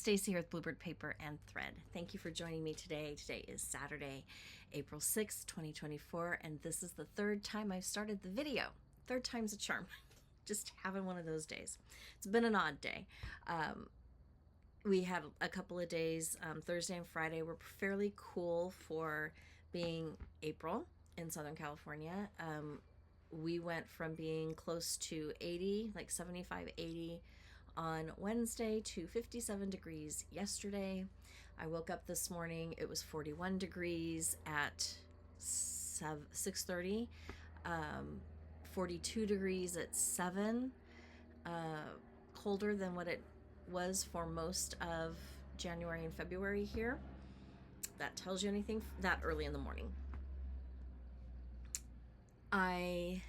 Stacy here with Bluebird Paper and Thread. Thank you for joining me today. Today is Saturday, April 6th, 2024, and this is the third time I've started the video. Third time's a charm. Just having one of those days. It's been an odd day. We had a couple of days, Thursday and Friday were fairly cool for being April in Southern California. We went from being close to 80, like 75, 80 on Wednesday to 57 degrees yesterday. I woke up this morning, it was 41 degrees at 6:30, 42 degrees at 7, colder than what it was for most of January and February here. That tells you anything that early in the morning. I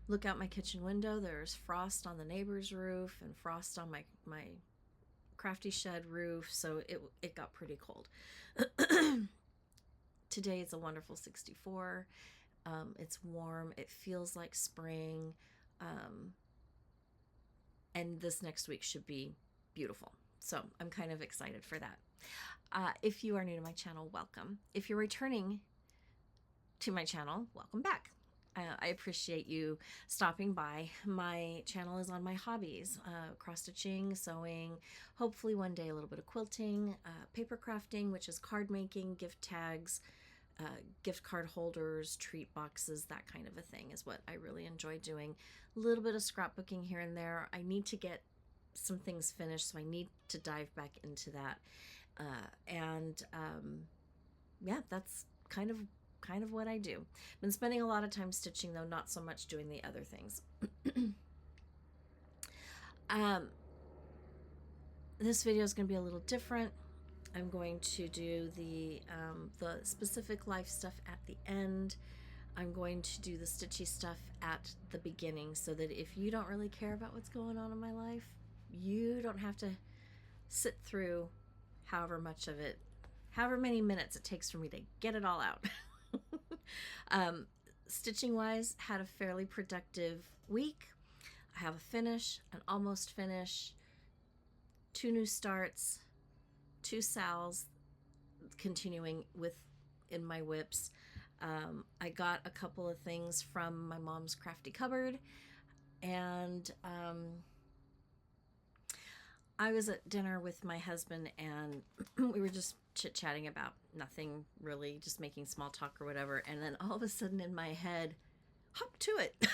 look out my kitchen window, there's frost on the neighbor's roof and frost on my Crafty shed roof, so it got pretty cold. Today it's a wonderful 64. It's warm, it feels like spring, and this next week should be beautiful. So I'm kind of excited for that. If you are new to my channel, welcome. If you're returning to my channel, welcome back. I appreciate you stopping by. My channel is on my hobbies, cross-stitching, sewing, hopefully one day a little bit of quilting, paper crafting, which is card making, gift tags, gift card holders, treat boxes, that kind of a thing is what I really enjoy doing. A little bit of scrapbooking here and there. I need to get some things finished, so I need to dive back into that. Yeah, that's kind of what I do. Been spending a lot of time stitching though, not so much doing the other things. This video is going to be a little different. I'm going to do the specific life stuff at the end. I'm going to do the stitchy stuff at the beginning, so that if you don't really care about what's going on in my life, you don't have to sit through however many minutes it takes for me to get it all out. Stitching wise, had a fairly productive week. I have a finish, an almost finish, 2 new starts, 2 sals, continuing with in my whips. I got a couple of things from my mom's crafty cupboard, and I was at dinner with my husband, and we were just chit-chatting about nothing really, just making small talk or whatever, and then all of a sudden in my head, hop to it,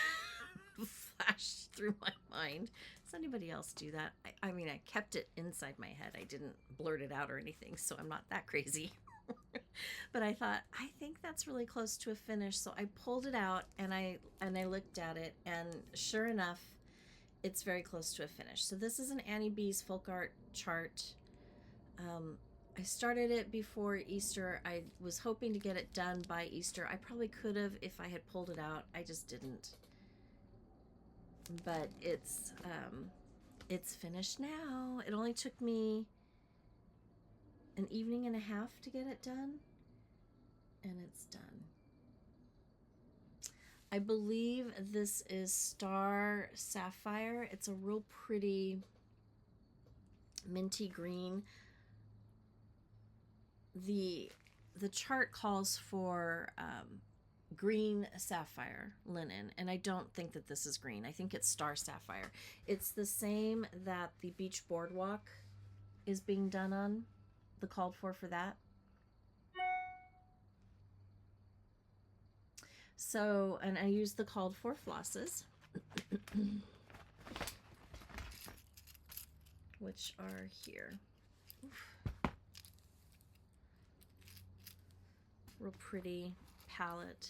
flashed through my mind. Does anybody else do that? I mean, I kept it inside my head. I didn't blurt it out or anything, so I'm not that crazy. But I thought, I think that's really close to a finish, so I pulled it out and I looked at it, and sure enough, it's very close to a finish. So this is an Annie Beez folk art chart. I started it before Easter. I was hoping to get it done by Easter. I probably could have if I had pulled it out. I just didn't. But it's finished now. It only took me an evening and a half to get it done, and it's done. I believe this is Star Sapphire. It's a real pretty minty green. The chart calls for green sapphire linen, and I don't think that this is green. I think it's Star Sapphire. It's the same that the Beach Boardwalk is being done on, the called for that. So, and I use the called for flosses, which are here. Oof. Real pretty palette,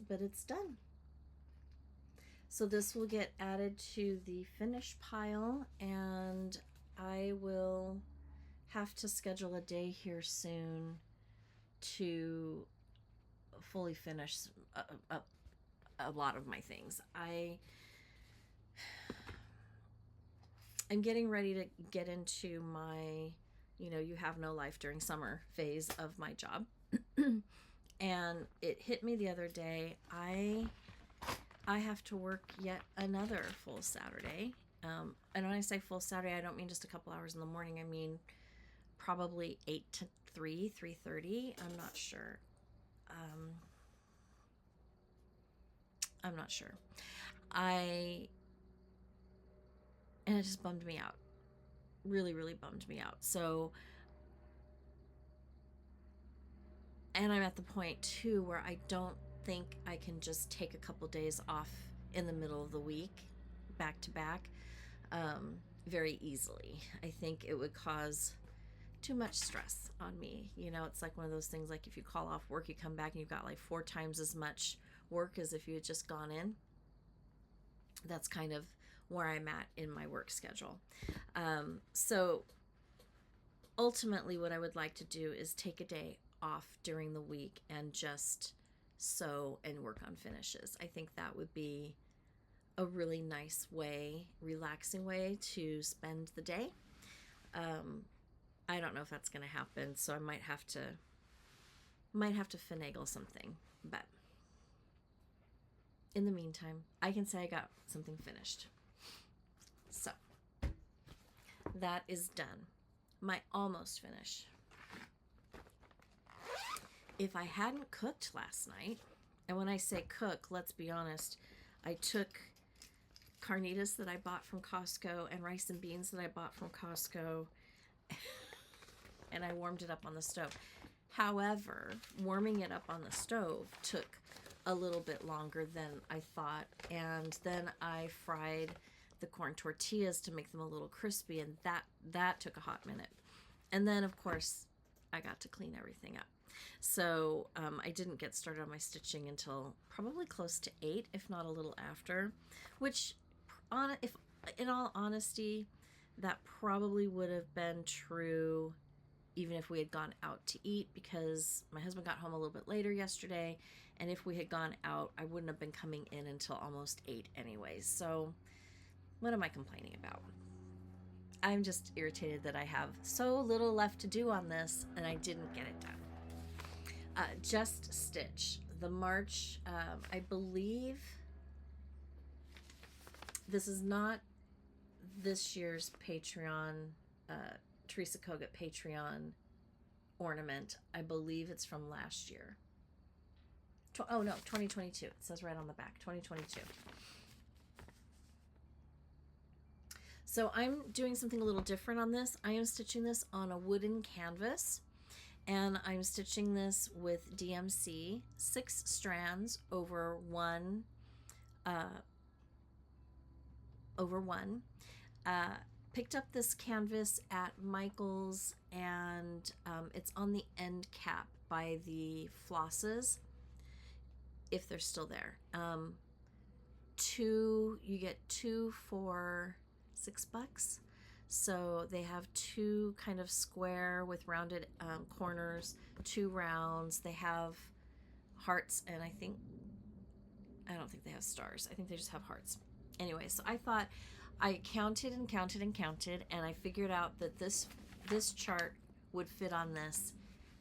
but it's done. So this will get added to the finish pile, and I will have to schedule a day here soon to fully finish a lot of my things. I'm getting ready to get into my, you have no life during summer phase of my job. And it hit me the other day. I have to work yet another full Saturday, And when I say full Saturday, I don't mean just a couple hours in the morning. I mean probably 8 to 3, 3:30. I'm not sure. And it just bummed me out. Really, really bummed me out. So, and I'm at the point too where I don't think I can just take a couple days off in the middle of the week, back to back, very easily. I think it would cause too much stress on me. You know, it's like one of those things, like if you call off work, you come back and you've got like 4 times as much work as if you had just gone in. That's kind of where I'm at in my work schedule. So ultimately what I would like to do is take a day off during the week and just sew and work on finishes. I think that would be a really nice way, relaxing way to spend the day. I don't know if that's going to happen, so I might have to finagle something, but in the meantime, I can say I got something finished. So that is done. My almost finish. If I hadn't cooked last night, and when I say cook, let's be honest, I took carnitas that I bought from Costco and rice and beans that I bought from Costco, and I warmed it up on the stove. However, warming it up on the stove took a little bit longer than I thought, and then I fried the corn tortillas to make them a little crispy, and that took a hot minute. And then, of course, I got to clean everything up. So I didn't get started on my stitching until probably close to 8, if not a little after, which, if in all honesty, that probably would have been true even if we had gone out to eat, because my husband got home a little bit later yesterday, and if we had gone out, I wouldn't have been coming in until almost 8 anyways. So what am I complaining about? I'm just irritated that I have so little left to do on this and I didn't get it done. Just Stitch, the March, I believe this is not this year's Patreon, Teresa Kogut Patreon ornament. I believe it's from last year. Oh no, 2022. It says right on the back, 2022. So I'm doing something a little different on this. I am stitching this on a wooden canvas, and I'm stitching this with DMC 6 strands over one. Picked up this canvas at Michael's, and it's on the end cap by the flosses, if they're still there. You get 2 for $6. So they have 2 kind of square with rounded corners, 2 rounds. They have hearts, and I don't think they have stars. I think they just have hearts. Anyway, so I thought, I counted and counted and counted, and I figured out that this chart would fit on this,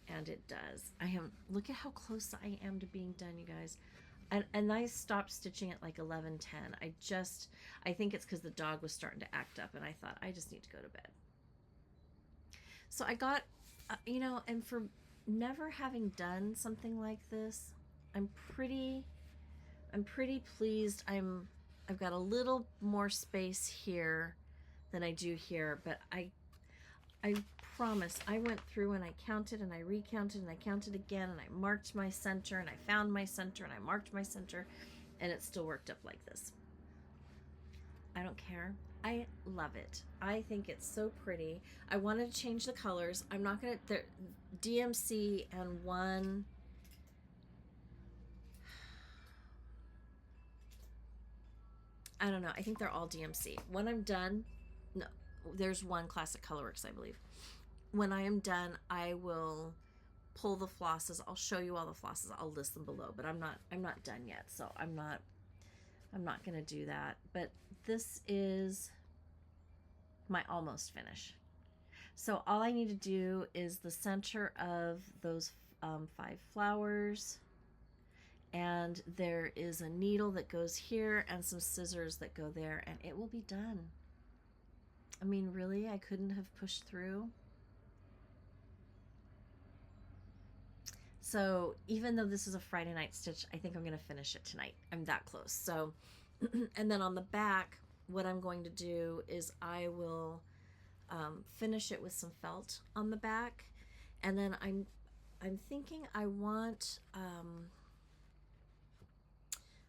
and it does. Look at how close I am to being done, you guys. And I stopped stitching at like 11:10. I think it's because the dog was starting to act up, and I thought, I just need to go to bed. So I got, and for never having done something like this, I'm pretty pleased. I've got a little more space here than I do here, but I promise I went through and I counted and I recounted and I counted again, and I marked my center, and I found my center, and I marked my center, and it still worked up like this. I don't care. I love it. I think it's so pretty. I wanted to change the colors. I'm not gonna, DMC and one, I don't know, I think they're all DMC. When I'm done, no, there's one Classic Colorworks, I believe. When I am done, I will pull the flosses. I'll show you all the flosses. I'll list them below, but I'm not done yet, so I'm not gonna do that. But this is my almost finish. So all I need to do is the center of those 5 flowers, and there is a needle that goes here and some scissors that go there, and it will be done. I mean, really, I couldn't have pushed through. So even though this is a Friday night stitch, I think I'm going to finish it tonight. I'm that close. So, and then on the back, what I'm going to do is I will finish it with some felt on the back, and then I'm thinking I want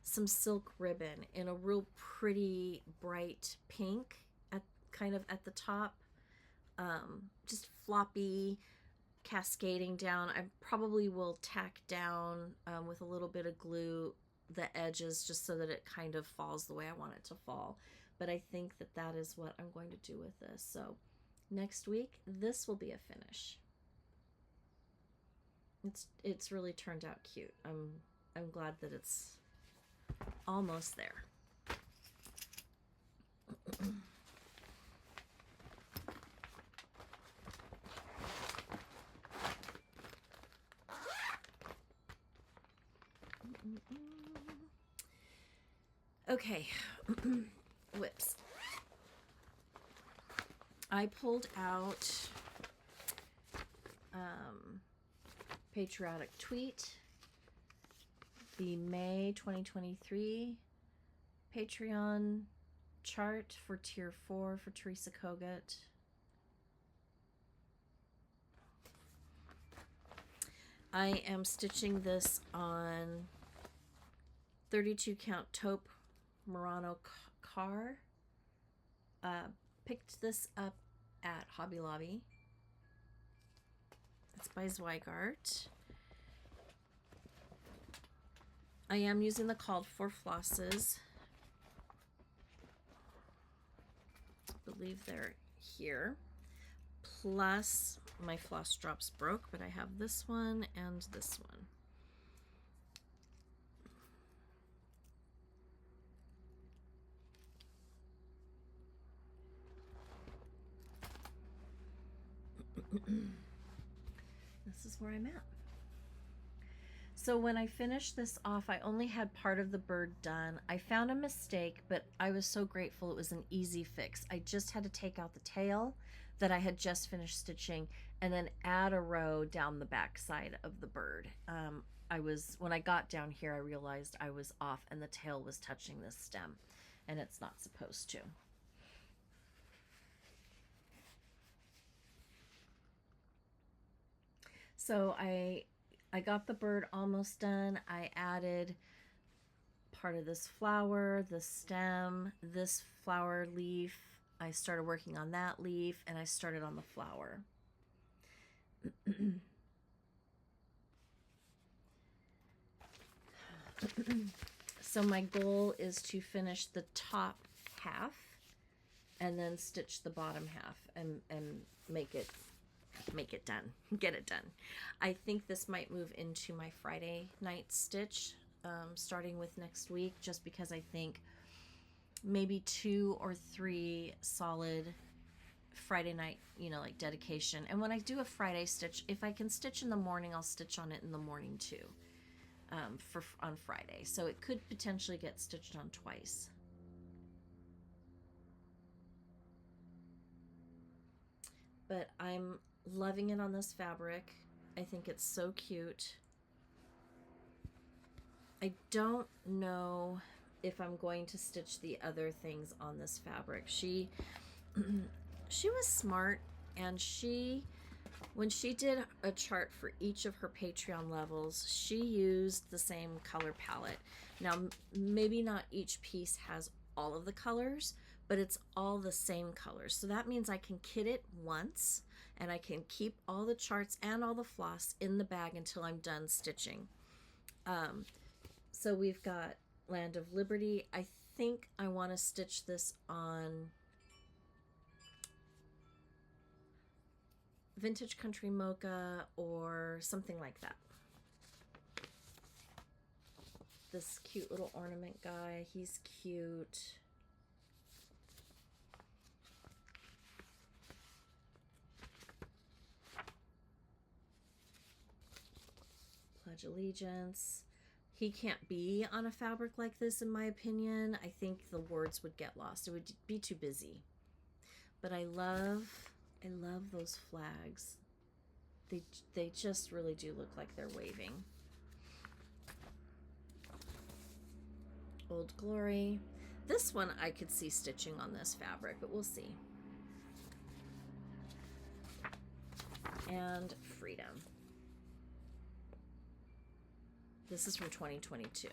some silk ribbon in a real pretty bright pink at kind of at the top, just floppy, cascading down. I probably will tack down with a little bit of glue the edges just so that it kind of falls the way I want it to fall. But I think that that is what I'm going to do with this. So next week, this will be a finish. It's really turned out cute. I'm glad that it's almost there. Okay, whips. I pulled out Patriotic Tweet, the May 2023 Patreon chart for Tier 4 for Teresa Kogut. I am stitching this on 32 count Taupe Murano car. Picked this up at Hobby Lobby. It's by Zweigart. I am using the called for flosses. I believe they're here. Plus, my floss drops broke, but I have this one and this one. This is where I'm at. So when I finished this off, I only had part of the bird done. I found a mistake, but I was so grateful it was an easy fix. I just had to take out the tail that I had just finished stitching and then add a row down the back side of the bird. When I got down here, I realized I was off and the tail was touching this stem, and it's not supposed to. So I got the bird almost done. I added part of this flower, the stem, this flower leaf. I started working on that leaf, and I started on the flower. So my goal is to finish the top half and then stitch the bottom half and make it done, get it done. I think this might move into my Friday night stitch, starting with next week, just because I think maybe 2 or 3 solid Friday night, like dedication. And when I do a Friday stitch, if I can stitch in the morning, I'll stitch on it in the morning too, on Friday. So it could potentially get stitched on twice. But I'm loving it on this fabric. I think it's so cute. I don't know if I'm going to stitch the other things on this fabric. She was smart, and when she did a chart for each of her Patreon levels, she used the same color palette. Now, maybe not each piece has all of the colors, but it's all the same colors. So that means I can kit it once, and I can keep all the charts and all the floss in the bag until I'm done stitching. So we've got Land of Liberty. I think I want to stitch this on Vintage Country Mocha or something like that. This cute little ornament guy, he's cute. Pledge Allegiance. He can't be on a fabric like this, in my opinion. I think the words would get lost. It would be too busy. But I love those flags. They just really do look like they're waving. Old Glory. This one I could see stitching on this fabric, but we'll see. And Freedom. This is from 2022,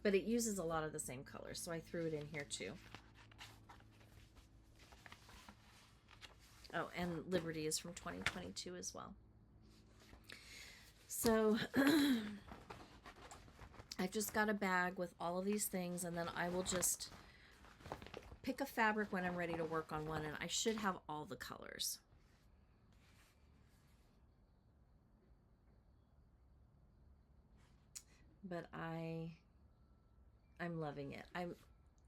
but it uses a lot of the same colors, so I threw it in here too. Oh, and Liberty is from 2022 as well. So I've just got a bag with all of these things, and then I will just pick a fabric when I'm ready to work on one, and I should have all the colors. But I'm loving it.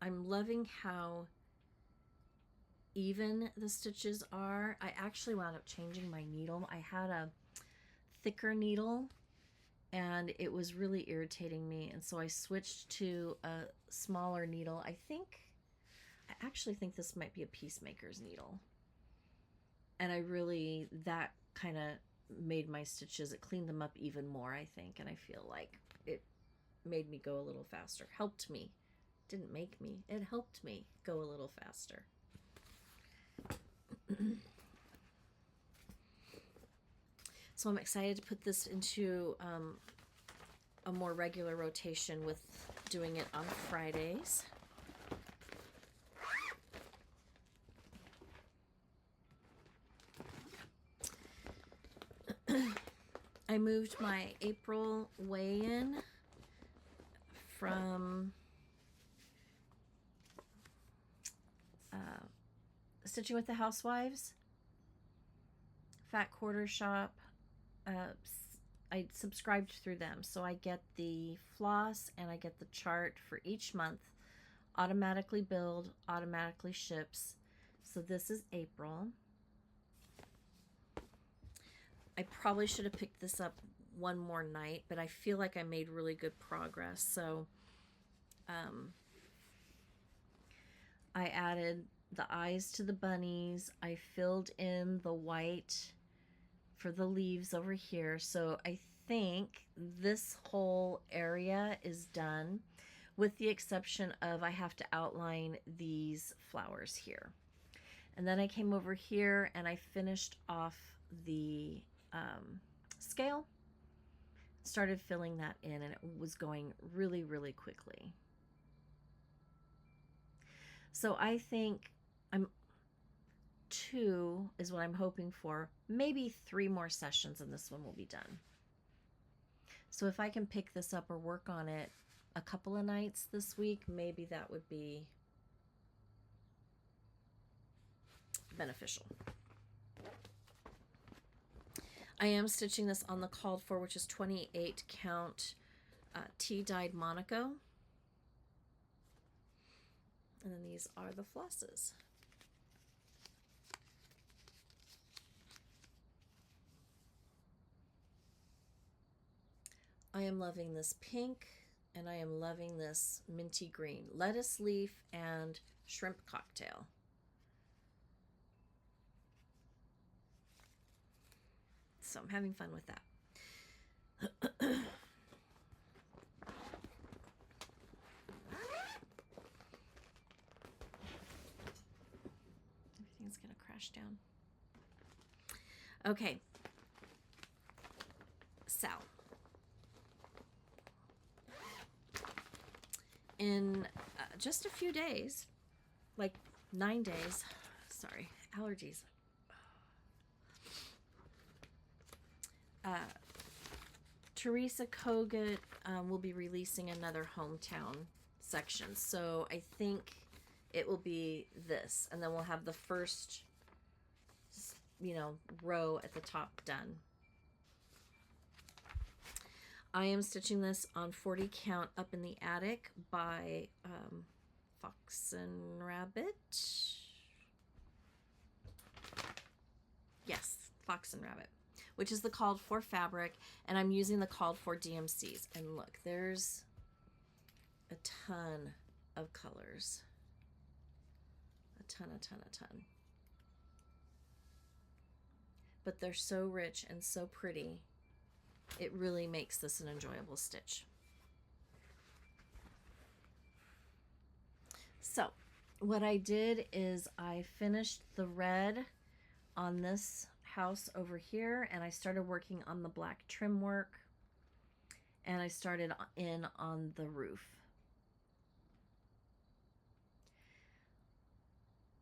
I'm loving how even the stitches are. I actually wound up changing my needle. I had a thicker needle and it was really irritating me, and so I switched to a smaller needle. I actually think this might be a Peacemaker's needle, and that kind of made my stitches, it cleaned them up even more, I think, and I feel like it made me go a little faster. Helped me. Didn't make me. It helped me go a little faster. So I'm excited to put this into a more regular rotation with doing it on Fridays. I moved my April weigh-in from Stitching with the Housewives, Fat Quarter Shop. I subscribed through them, so I get the floss and I get the chart for each month, automatically billed, automatically ships. So this is April. I probably should have picked this up one more night, but I feel like I made really good progress. So I added the eyes to the bunnies. I filled in the white for the leaves over here. So I think this whole area is done, with the exception of I have to outline these flowers here. And then I came over here and I finished off the scale, started filling that in, and it was going really, really quickly. So I think two is what I'm hoping for. Maybe 3 more sessions and this one will be done. So if I can pick this up or work on it a couple of nights this week, maybe that would be beneficial. I am stitching this on the called for, which is 28 count tea-dyed Monaco. And then these are the flosses. I am loving this pink, and I am loving this minty green. Lettuce leaf and shrimp cocktail. So I'm having fun with that. Everything's gonna crash down. Okay. Sal. In just a few days, like 9 days, sorry, allergies. Teresa Kogut will be releasing another hometown section. So I think it will be this, and then we'll have the first, row at the top done. I am stitching this on 40 count up in the attic by Fox and Rabbit. Yes, Fox and Rabbit, which is the called for fabric, and I'm using the called for DMCs. And look, there's a ton of colors. A ton. but they're so rich and so pretty. It really makes this an enjoyable stitch. So what I did is I finished the red on this house over here, and I started working on the black trim work, and I started in on the roof.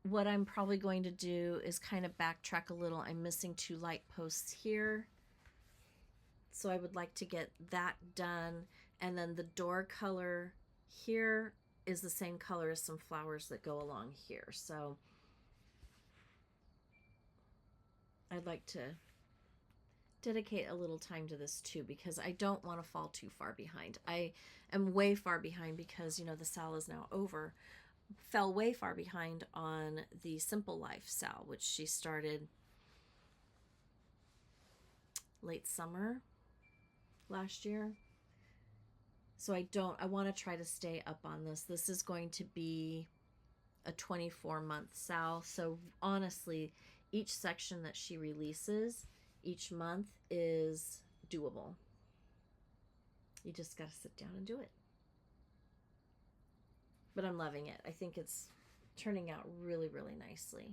What I'm probably going to do is kind of backtrack a little. I'm missing 2 light posts here, so I would like to get that done. And then the door color here is the same color as some flowers that go along here. So I'd like to dedicate a little time to this too, because I don't want to fall too far behind. I am way far behind because, you know, the sal is now over. Fell way far behind on the Simple Life sal, which she started late summer last year. So I want to try to stay up on this. This is going to be a 24-month sal. So honestly, each section that she releases each month is doable. You just got to sit down and do it. But I'm loving it. I think it's turning out really, really nicely.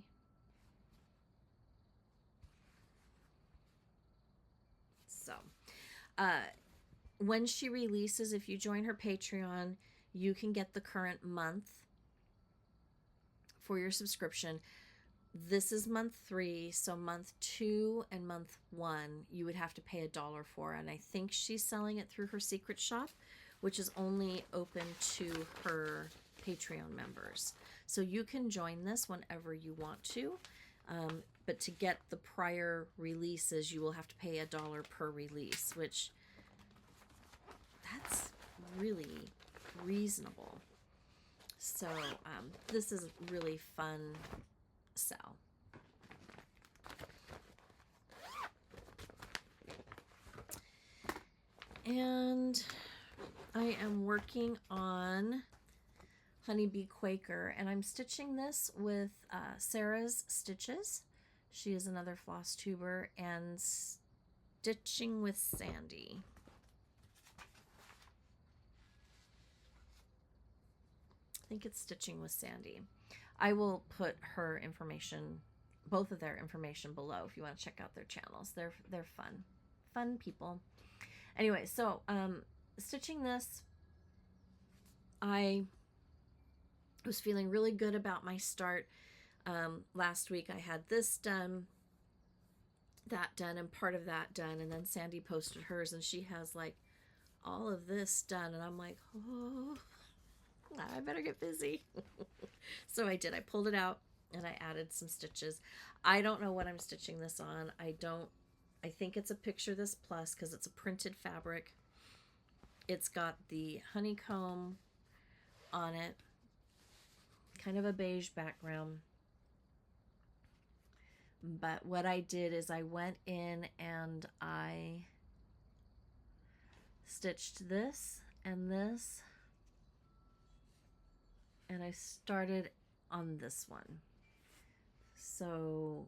So, when she releases, if you join her Patreon, you can get the current month for your subscription. This is month 3, so month 2 and month 1 you would have to pay $1 for, and I think she's selling it through her secret shop, which is only open to her Patreon members. So you can join this whenever you want to, but to get the prior releases you will have to pay $1 per release, which that's really reasonable. So this is really fun sal. And I am working on Honeybee Quaker, and I'm stitching this with Sarah's Stitches. She is another floss tuber, and stitching with Sandy. I think it's stitching with Sandy. I will put her information, both of their information below if you want to check out their channels. They're fun people. Anyway, so stitching this, I was feeling really good about my start. Last week I had this done, that done, and part of that done, and then Sandy posted hers, and she has like all of this done, and I'm like, oh, I better get busy. So I did. I pulled it out and I added some stitches. I don't know what I'm stitching this on. I think it's a Picture This Plus because it's a printed fabric. It's got the honeycomb on it, kind of a beige background. But what I did is I went in and I stitched this and this, and I started on this one. So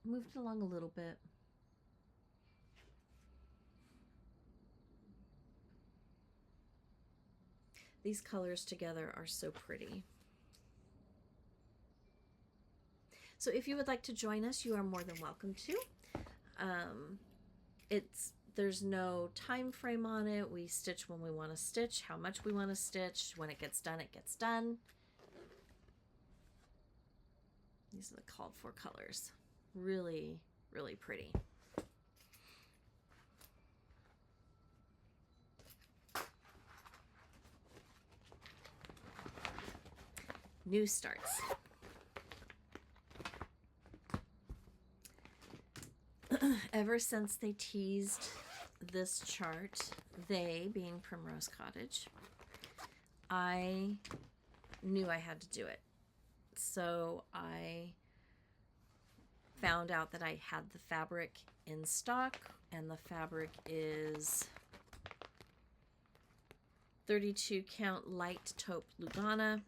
moved along a little bit. These colors together are so pretty. So if you would like to join us, you are more than welcome to. There's no time frame on it. We stitch when we want to stitch, how much we want to stitch. When it gets done, it gets done. These are the called for colors. Really, really pretty. New starts. Ever since they teased this chart, they being Primrose Cottage, I knew I had to do it. So I found out that I had the fabric in stock, and the fabric is 32 count light taupe Lugana.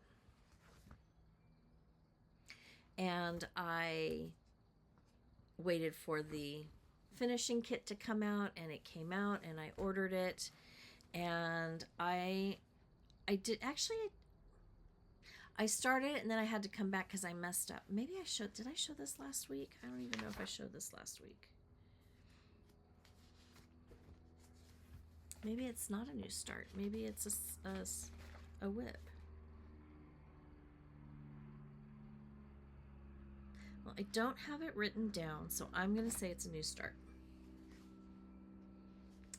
And I waited for the finishing kit to come out, and it came out, and I ordered it, and I did actually. I started it and then I had to come back because I messed up. Maybe I showed. Did I show this last week? I don't even know if I showed this last week. Maybe it's not a new start. Maybe it's a whip. Well, I don't have it written down, so I'm going to say it's a new start.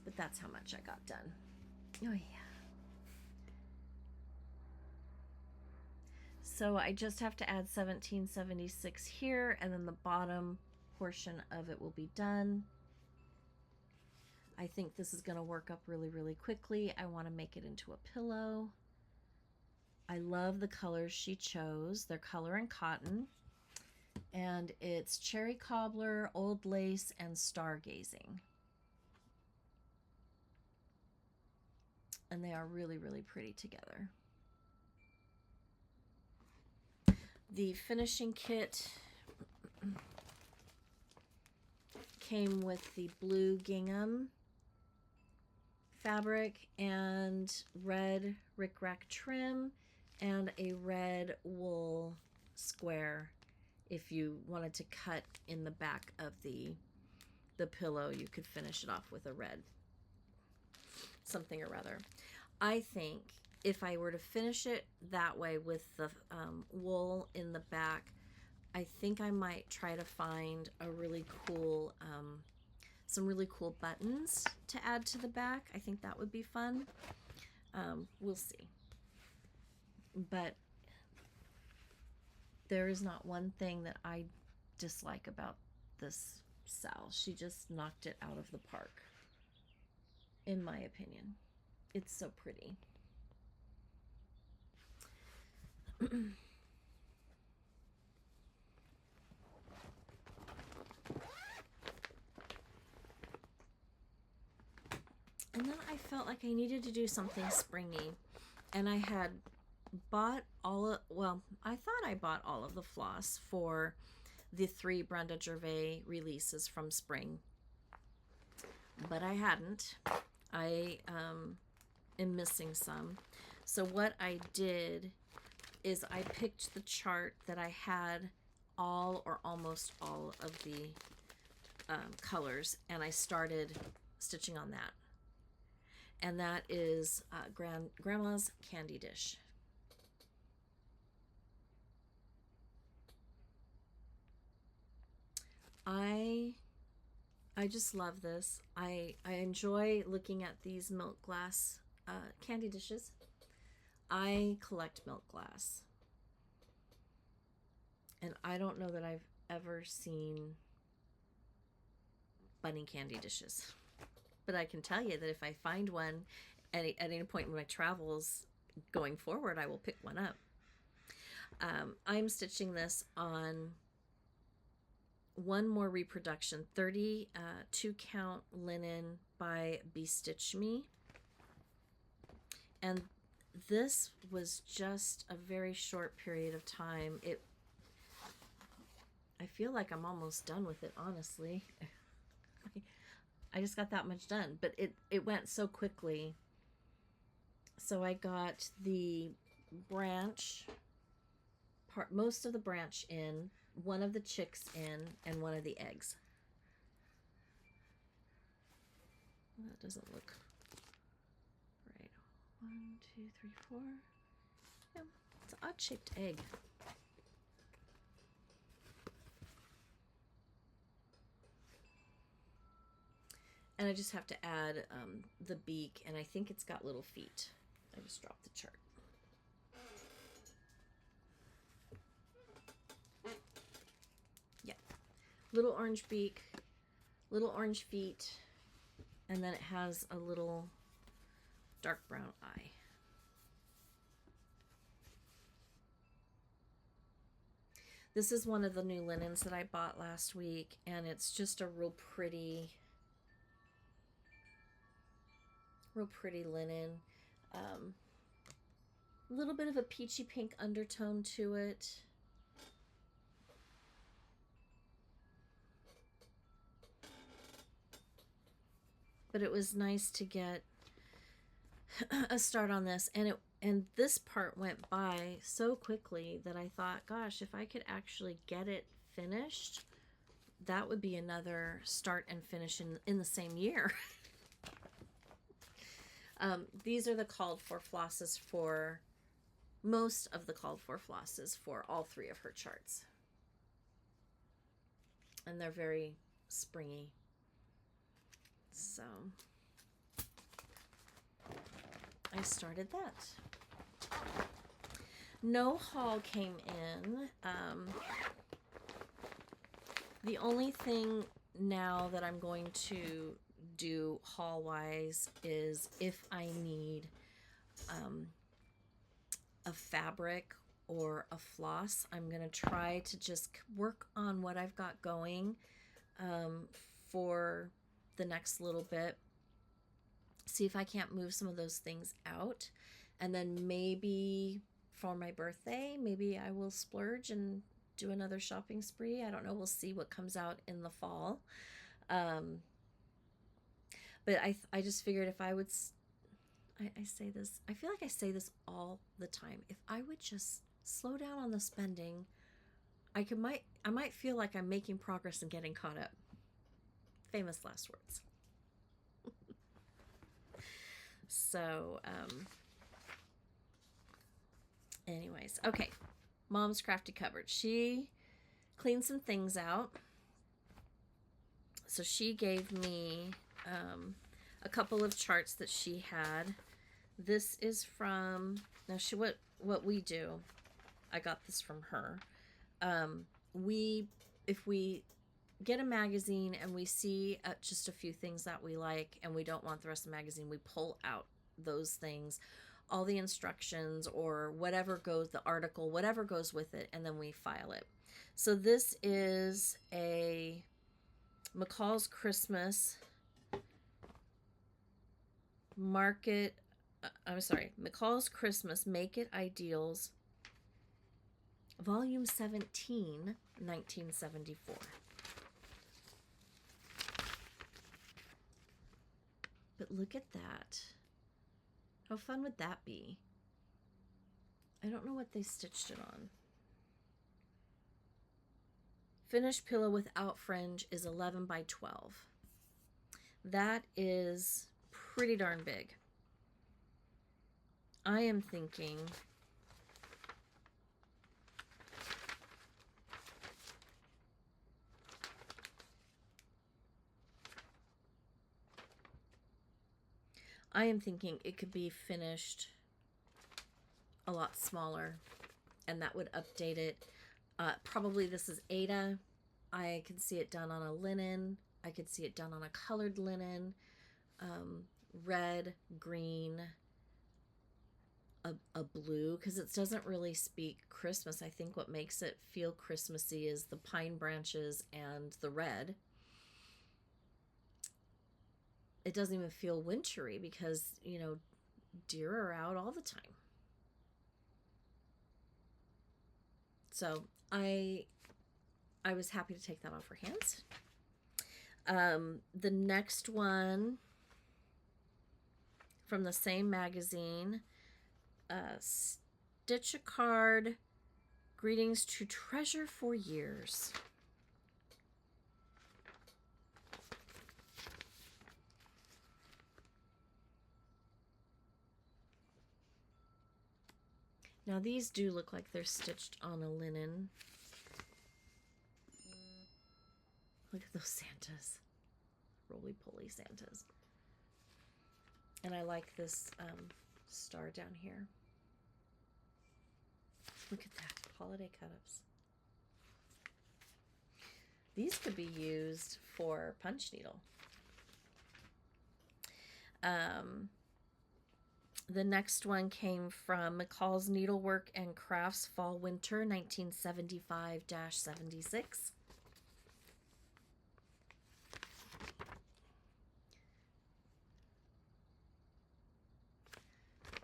But that's how much I got done. Oh, yeah. So I just have to add 1776 here, and then the bottom portion of it will be done. I think this is going to work up really, really quickly. I want to make it into a pillow. I love the colors she chose. They're color and cotton. And it's cherry cobbler, old lace, and stargazing. And they are really, really pretty together. The finishing kit came with the blue gingham fabric and red rickrack trim and a red wool square. If you wanted to cut in the back of the pillow, you could finish it off with a red something or other. I think if I were to finish it that way with the wool in the back, I think I might try to find a really cool, some really cool buttons to add to the back. I think that would be fun. We'll see. But there is not one thing that I dislike about this Sal. She just knocked it out of the park, in my opinion. It's so pretty. And then I felt like I needed to do something springy, and I had bought I thought I bought all of the floss for the 3 Brenda Gervais releases from spring, but I hadn't. I am missing some. So what I did is I picked the chart that I had all or almost all of the colors, and I started stitching on that. And that is Grandma's Candy Dish. I just love this. I enjoy looking at these milk glass candy dishes. I collect milk glass. And I don't know that I've ever seen bunny candy dishes. But I can tell you that if I find one at any point in my travels going forward, I will pick one up. I'm stitching this on one more reproduction, 32 count linen by Bestitch Me. And this was just a very short period of time. I feel like I'm almost done with it, honestly. I just got that much done, but it went so quickly. So I got the branch part, most of the branch in, one of the chicks in, and one of the eggs. That doesn't look right. 1, 2, 3, 4. Yeah, it's an odd-shaped egg. And I just have to add the beak, and I think it's got little feet. I just dropped the chart. Yeah, little orange beak, little orange feet, and then it has a little dark brown eye. This is one of the new linens that I bought last week, and it's just a real pretty linen. A little bit of a peachy pink undertone to it. but it was nice to get a start on this. And this part went by so quickly that I thought, gosh, if I could actually get it finished, that would be another start and finish in the same year. These are the called for flosses for most of the called for flosses for all 3 of her charts. And they're very springy. So I started that. No haul came in. The only thing now that I'm going to do haul wise is if I need a fabric or a floss, I'm going to try to just work on what I've got going for the next little bit. See if I can't move some of those things out. And then maybe for my birthday, maybe I will splurge and do another shopping spree. I don't know. We'll see what comes out in the fall. But I just figured if I would, I say this, I feel like I say this all the time. If I would just slow down on the spending, I might feel like I'm making progress and getting caught up. Famous last words. So, anyways, okay. Mom's Crafty cupboard. She cleaned some things out. So she gave me a couple of charts that she had. This is from, now what we do, I got this from her. If we get a magazine and we see just a few things that we like and we don't want the rest of the magazine, we pull out those things, all the instructions or whatever goes, the article, whatever goes with it, and then we file it. So this is a McCall's Christmas McCall's Christmas Make It Ideals, Volume 17, 1974. But look at that. How fun would that be? I don't know what they stitched it on. Finished pillow without fringe is 11 by 12. That is pretty darn big. I am thinking it could be finished a lot smaller, and that would update it. Probably this is Ada. I could see it done on a linen. I could see it done on a colored linen, red, green, a blue, because it doesn't really speak Christmas. I think what makes it feel Christmassy is the pine branches and the red. It doesn't even feel wintry because, you know, deer are out all the time. So I was happy to take that off her hands. The next one from the same magazine, Stitch a Card, Greetings to Treasure for Years. Now these do look like they're stitched on a linen. Look at those Santas. Roly-poly Santas. And I like this star down here. Look at that. Holiday cut-ups. These could be used for punch needle. The next one came from McCall's Needlework and Crafts Fall Winter 1975-76.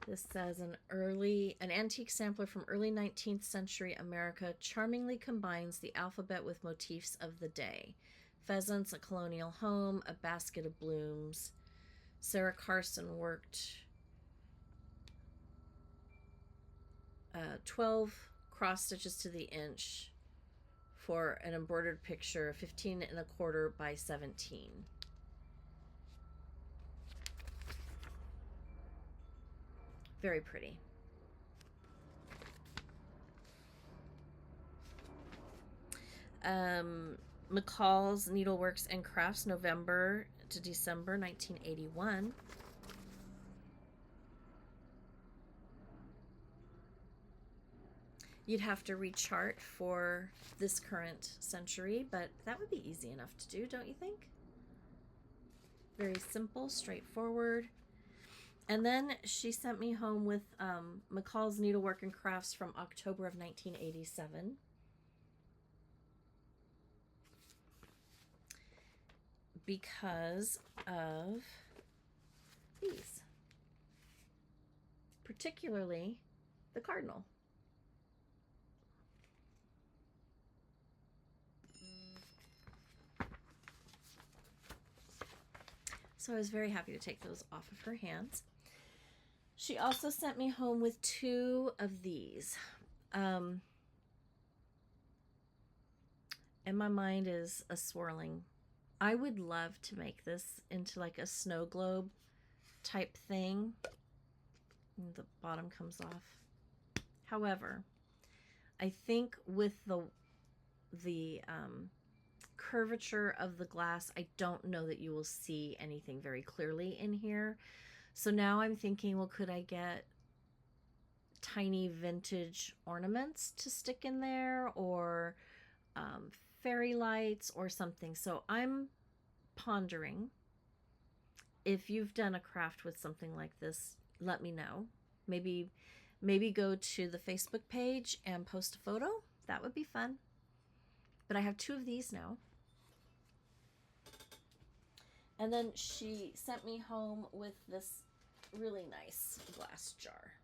This says an antique sampler from early 19th century America charmingly combines the alphabet with motifs of the day. Pheasants, a colonial home, a basket of blooms. Sarah Carson worked 12 cross stitches to the inch for an embroidered picture, 15 1/4 by 17. Very pretty. McCall's Needleworks and Crafts, November to December 1981. You'd have to rechart for this current century, but that would be easy enough to do, don't you think? Very simple, straightforward. And then she sent me home with McCall's Needlework and Crafts from October of 1987. Because of these. Particularly the cardinal. So I was very happy to take those off of her hands. She also sent me home with 2 of these. And my mind is a swirling. I would love to make this into like a snow globe type thing. And the bottom comes off. However, I think with the curvature of the glass, I don't know that you will see anything very clearly in here. So now I'm thinking, well, could I get tiny vintage ornaments to stick in there, or fairy lights or something? So I'm pondering. If you've done a craft with something like this, let me know. Maybe go to the Facebook page and post a photo. That would be fun. But I have 2 of these now. And then she sent me home with this really nice glass jar.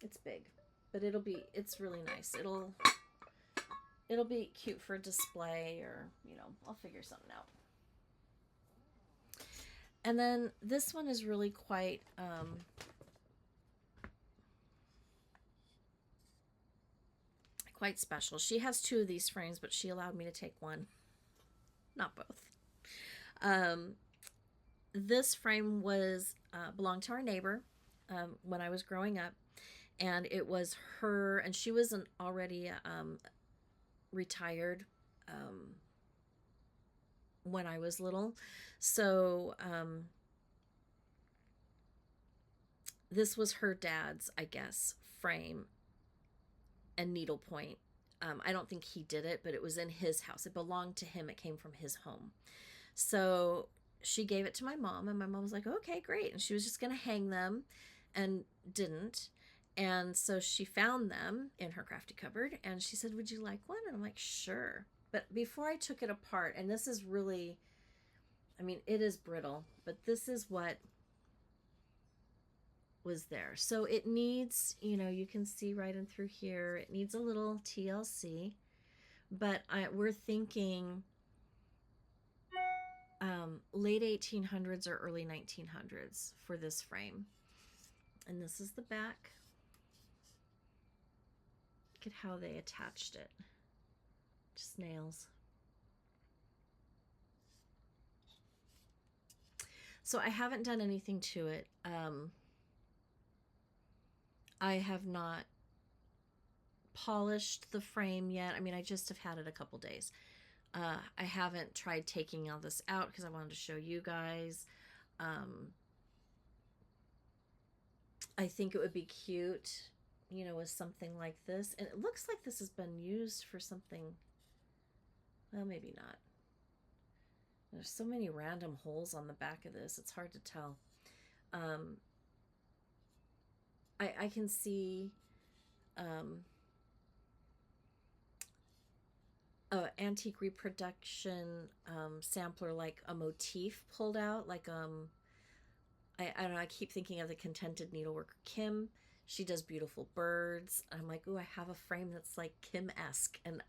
It's big, but it's really nice. It'll be cute for display, or, you know, I'll figure something out. And then this one is really quite special. She has 2 of these frames, but she allowed me to take one, not both. This frame was belonged to our neighbor when I was growing up, and it was her, and she was already retired when I was little. So this was her dad's, I guess, frame and needlepoint. I don't think he did it, but it was in his house. It belonged to him. It came from his home. So she gave it to my mom, and my mom was like, okay, great. And she was just going to hang them, and didn't. And so she found them in her crafty cupboard, and she said, would you like one? And I'm like, sure. But before I took it apart, and this is really, I mean, it is brittle, but this is what was there. So it needs, you know, you can see right in through here, it needs a little TLC, but we're thinking late 1800s or early 1900s for this frame. And this is the back. Look at how they attached it. Just nails. So I haven't done anything to it. I have not polished the frame yet. I mean, I just have had it a couple days. I haven't tried taking all this out because I wanted to show you guys. I think it would be cute, you know, with something like this. And it looks like this has been used for something. Well, maybe not. There's so many random holes on the back of this. It's hard to tell. I can see antique reproduction sampler, like a motif pulled out, like I don't know, I keep thinking of the Contented Needleworker Kim. She does beautiful birds. I'm like, ooh, I have a frame that's like Kim-esque, and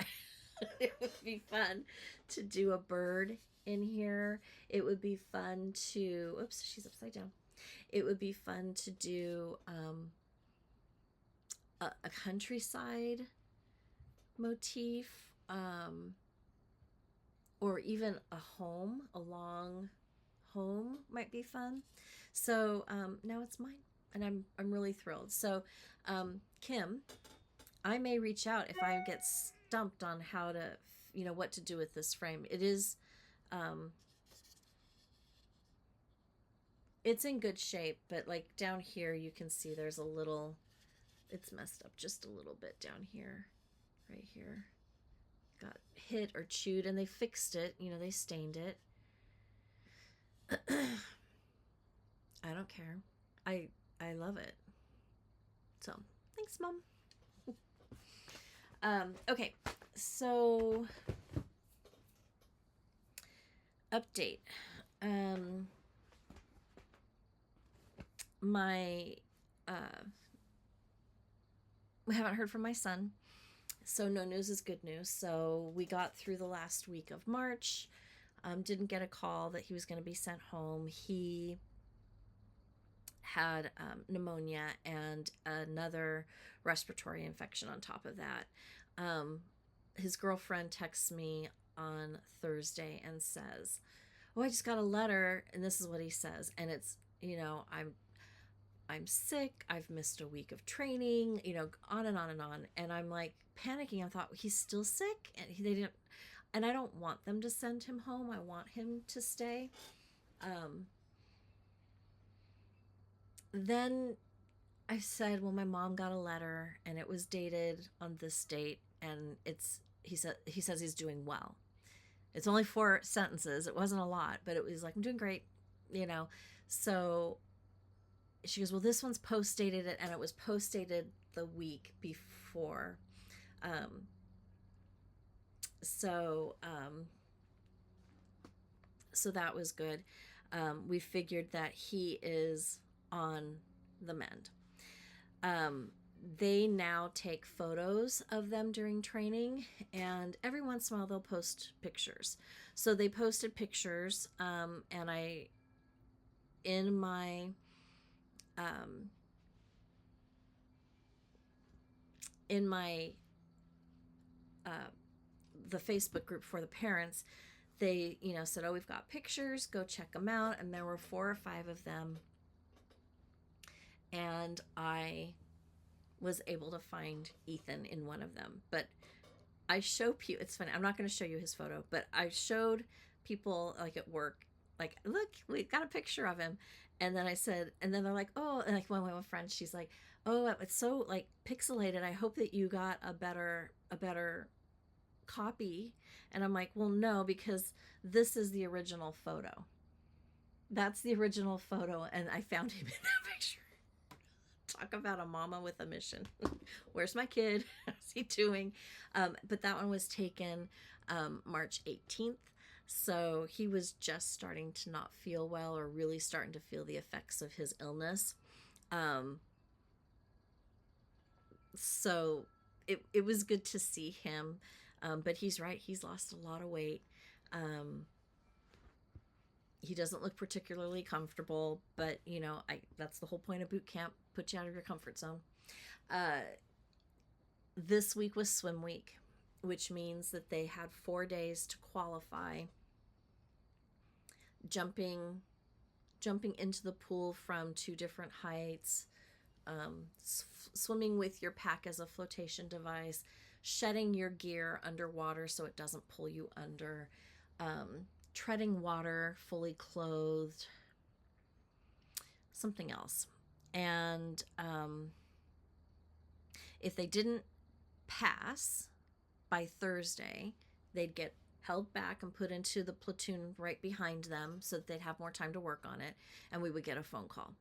It would be fun to do a bird in here. It would be fun to, oops, she's upside down. It would be fun to do a countryside motif, or even a long home might be fun. So now it's mine, and I'm really thrilled. So Kim, I may reach out if I get stumped on how to, what to do with this frame. It is, it's in good shape, but like down here you can see there's a little, it's messed up just a little bit down here, right here. Got hit or chewed, and they fixed it. They stained it. I don't care. I love it. So thanks, Mom. Okay, so update. We haven't heard from my son, so no news is good news. So we got through the last week of March. Didn't get a call that he was going to be sent home. He had pneumonia and another respiratory infection on top of that. His girlfriend texts me on Thursday and says, "Oh, I just got a letter," and this is what he says, and it's, I'm sick, I've missed a week of training, on and on and on. And I'm like panicking. I thought, he's still sick, and they didn't, and I don't want them to send him home. I want him to stay. Then I said, well, my mom got a letter and it was dated on this date, and he says he's doing well. It's only 4 sentences. It wasn't a lot, but it was like, I'm doing great, So she goes, well, this one's post dated, and it was post dated the week before. So that was good. We figured that he is on the mend. They now take photos of them during training, and every once in a while they'll post pictures. So they posted pictures, and I, in my the Facebook group for the parents, they said, oh, we've got pictures, go check them out. And there were 4 or 5 of them, and I was able to find Ethan in one of them. But I show people, it's funny, I'm not going to show you his photo, but I showed people like at work, like, look, we got a picture of him. And then I said, and then they're like, oh, and like one of my friends, she's like, oh, it's so like pixelated, I hope that you got a better copy. And I'm like, well, no, because this is the original photo. That's the original photo, and I found him in that picture. Talk about a mama with a mission. Where's my kid? How's he doing? But that one was taken March 18th. So he was just starting to not feel well, or really starting to feel the effects of his illness. So it was good to see him. But he's right. He's lost a lot of weight. He doesn't look particularly comfortable, but that's the whole point of boot camp, put you out of your comfort zone. This week was swim week, which means that they had 4 days to qualify, jumping into the pool from 2 different heights, swimming with your pack as a flotation device, shedding your gear underwater so it doesn't pull you under, treading water fully clothed, something else. And if they didn't pass by Thursday, they'd get held back and put into the platoon right behind them so that they'd have more time to work on it, and we would get a phone call.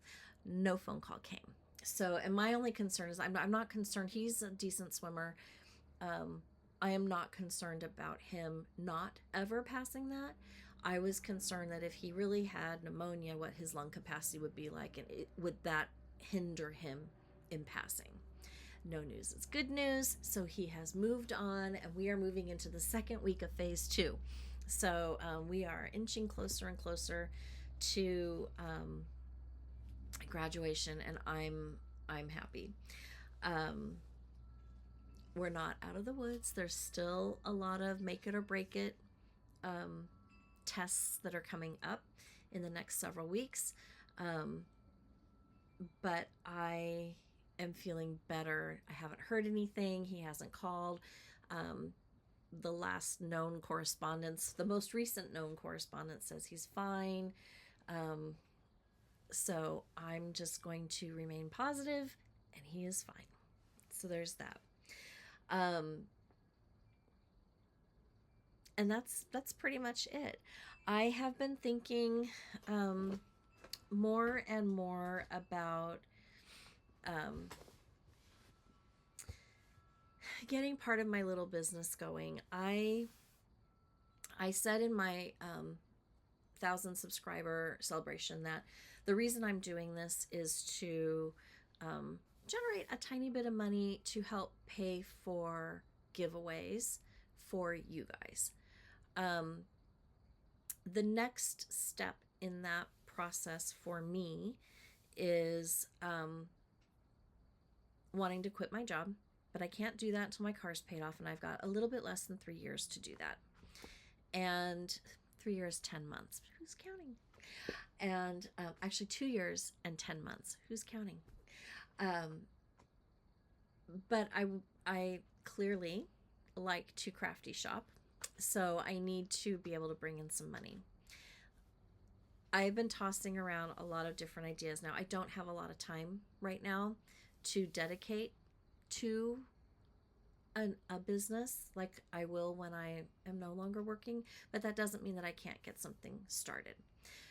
No phone call came. So, and my only concern is, I'm not concerned. He's a decent swimmer. I am not concerned about him not ever passing that. I was concerned that if he really had pneumonia, what his lung capacity would be like, and would that hinder him in passing. no news is good news. So he has moved on, and we are moving into the second week of phase 2. So we are inching closer and closer to graduation, and I'm happy. We're not out of the woods. There's still a lot of make it or break it tests that are coming up in the next several weeks. But I am feeling better. I haven't heard anything. He hasn't called. The last known correspondence, the most recent known correspondence, says he's fine. So I'm just going to remain positive, and he is fine. So there's that. And that's pretty much it. I have been thinking more and more about getting part of my little business going. I said in my 1,000 subscriber celebration that the reason I'm doing this is to generate a tiny bit of money to help pay for giveaways for you guys. The next step in that process for me is wanting to quit my job, but I can't do that until my car's paid off, and I've got a little bit less than 3 years to do that. And 3 years, 10 months. Who's counting? And actually 2 years and 10 months. Who's counting? But I clearly like to crafty shop, so I need to be able to bring in some money. I've been tossing around a lot of different ideas. Now, I don't have a lot of time right now to dedicate to a business like I will when I am no longer working, but that doesn't mean that I can't get something started.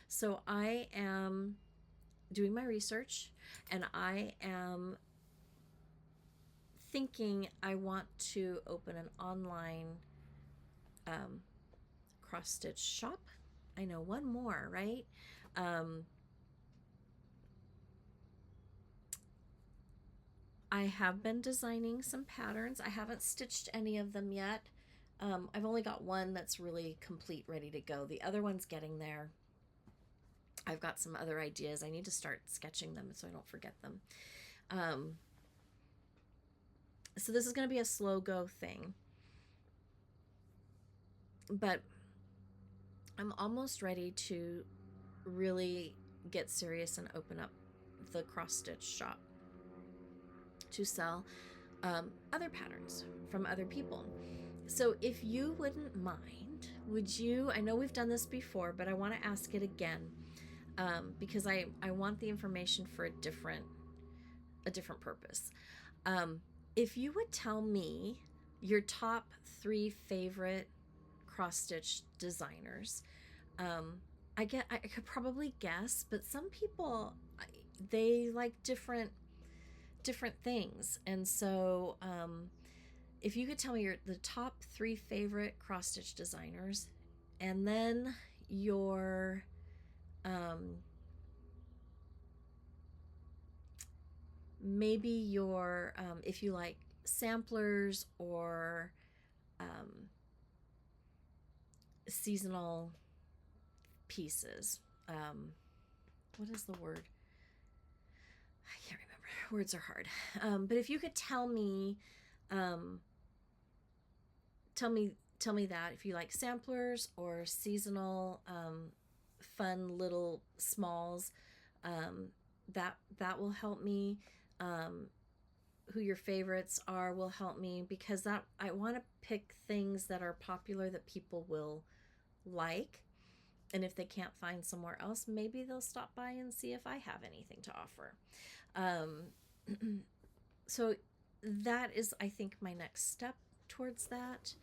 So I am doing my research, and I am thinking I want to open an online cross stitch shop. I know one more, right? I have been designing some patterns. I haven't stitched any of them yet. I've only got one that's really complete, ready to go. The other one's getting there. I've got some other ideas. I need to start sketching them so I don't forget them. So this is going to be a slow go thing. But I'm almost ready to really get serious and open up the cross stitch shop to sell other patterns from other people. So if you wouldn't mind, would you, I know we've done this before, but I want to ask it again, because I want the information for a different purpose. If you would tell me your top 3 favorite cross stitch designers, I could probably guess, but some people, they like different things. And so if you could tell me the top 3 favorite cross stitch designers, and then your maybe your if you like samplers or seasonal pieces. What is the word? I can't remember. Words are hard. But if you could tell me that if you like samplers or seasonal fun little smalls, that will help me. Who your favorites are will help me, because that I want to pick things that are popular that people will like, and if they can't find somewhere else, maybe they'll stop by and see if I have anything to offer. So that is, I think, my next step towards that.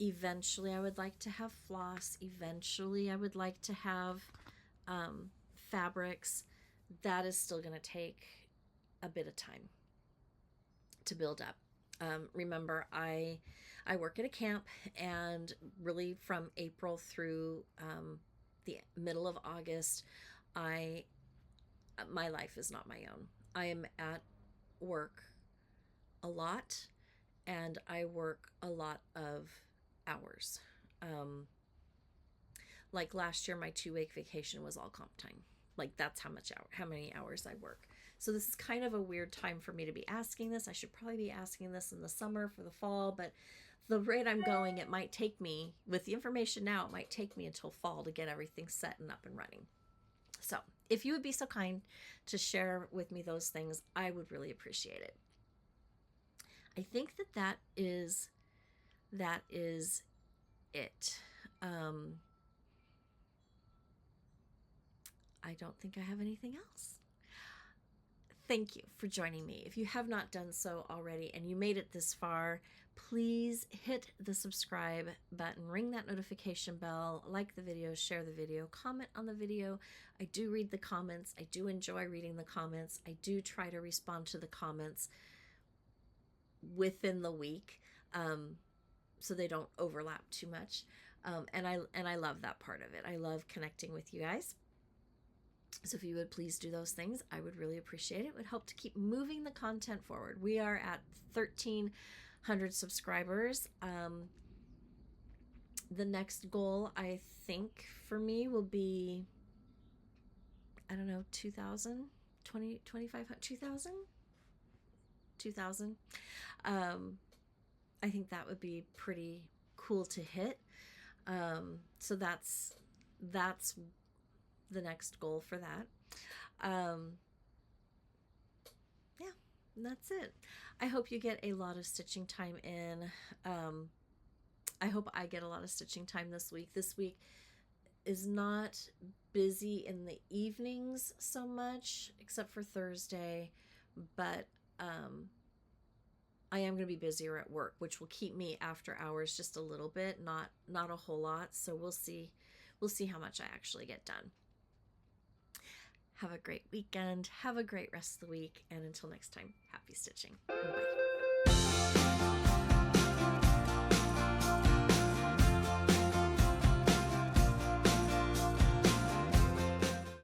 Eventually I would like to have floss. Eventually I would like to have fabrics. That is still going to take a bit of time to build up. Remember, I work at a camp, and really from April through the middle of August, my life is not my own. I am at work a lot, and I work a lot of hours. Like last year, my 2-week vacation was all comp time. Like that's how many hours I work. So this is kind of a weird time for me to be asking this. I should probably be asking this in the summer for the fall, but the rate I'm going, it might take me, with the information now, it might take me until fall to get everything set and up and running. So if you would be so kind to share with me those things, I would really appreciate it. I think that is it. I don't think I have anything else. Thank you for joining me. If you have not done so already and you made it this far, please hit the subscribe button, ring that notification bell, like the video, share the video, comment on the video. I do read the comments. I do enjoy reading the comments. I do try to respond to the comments within the week, so they don't overlap too much. And I love that part of it. I love connecting with you guys. So if you would please do those things, I would really appreciate it. It would help to keep moving the content forward. We are at 1,300 subscribers. The next goal, I think, for me will be, I don't know, 2,000, 2,500, 2,000? 2,000. I think that would be pretty cool to hit. So that's the next goal for that. Yeah, that's it. I hope you get a lot of stitching time in. I hope I get a lot of stitching time this week. This week is not busy in the evenings so much, except for Thursday, but I am going to be busier at work, which will keep me after hours just a little bit, not a whole lot. So we'll see how much I actually get done. Have a great weekend. Have a great rest of the week. And until next time, happy stitching. Bye.